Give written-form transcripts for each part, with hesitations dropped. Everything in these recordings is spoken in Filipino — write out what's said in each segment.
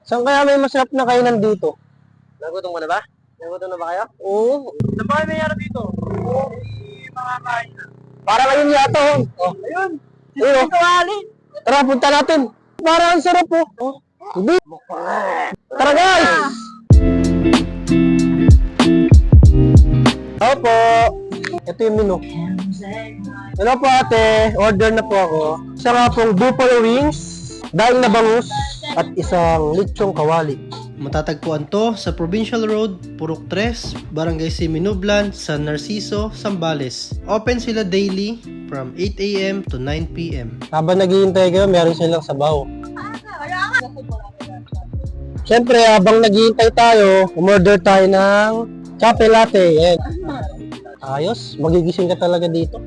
Saan kaya may masarap na kainan dito? Nagutom ka na ba? Nagutom na ba kayo? Oo. Saan ba kayo mayroon dito? Oo, mga kain na. Para ngayon yata, oh. Ayun! Ayun, oh. Kawali! Tara, punta natin. Para ang sarap, oh. Oh. Hindi. Tara, guys! Opo. Ito yung menu. Hello po, ate. Order na po ako. Isa nga pong buffalo wings, daing na bangus, at isang lechong kawali. Matatagpuan to sa Provincial Road, Purok 3, Barangay Siminublan, San Narciso, Zambales. Open sila daily from 8 a.m. to 9 p.m. Habang naghihintay kayo, meron silang sabaw. Siyempre, habang naghihintay tayo, umorder tayo ng cafe latte. Yan. Ayos, magigising ka talaga dito.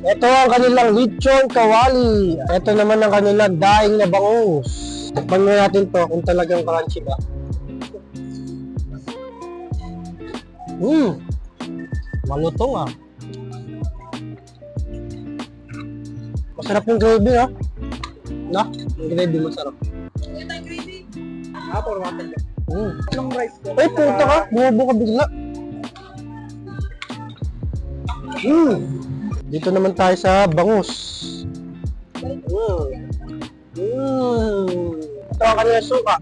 Ito ang kanilang lechong kawali. Ito naman ang kanilang daing na bangus. Tikman mo natin to kung talagang crunchy ba. Malutong ah. Masarap yung gravy ah. Na, yung gravy masarap. For water. Long rice po. Ay, puta ka. Bumubo ka bigla. Dito naman tayo sa bangus. Ito ang kanilang suka.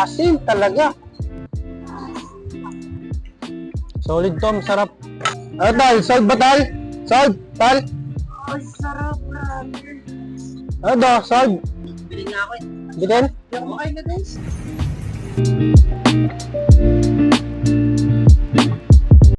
Asin talaga. Solid to, masarap. Ano tal? Solid ba tal? Solid? Tal? Ay, sarap, brother. Ano to? Solid? Bili nga ako eh. Bitin? Hindi ako makain na guys.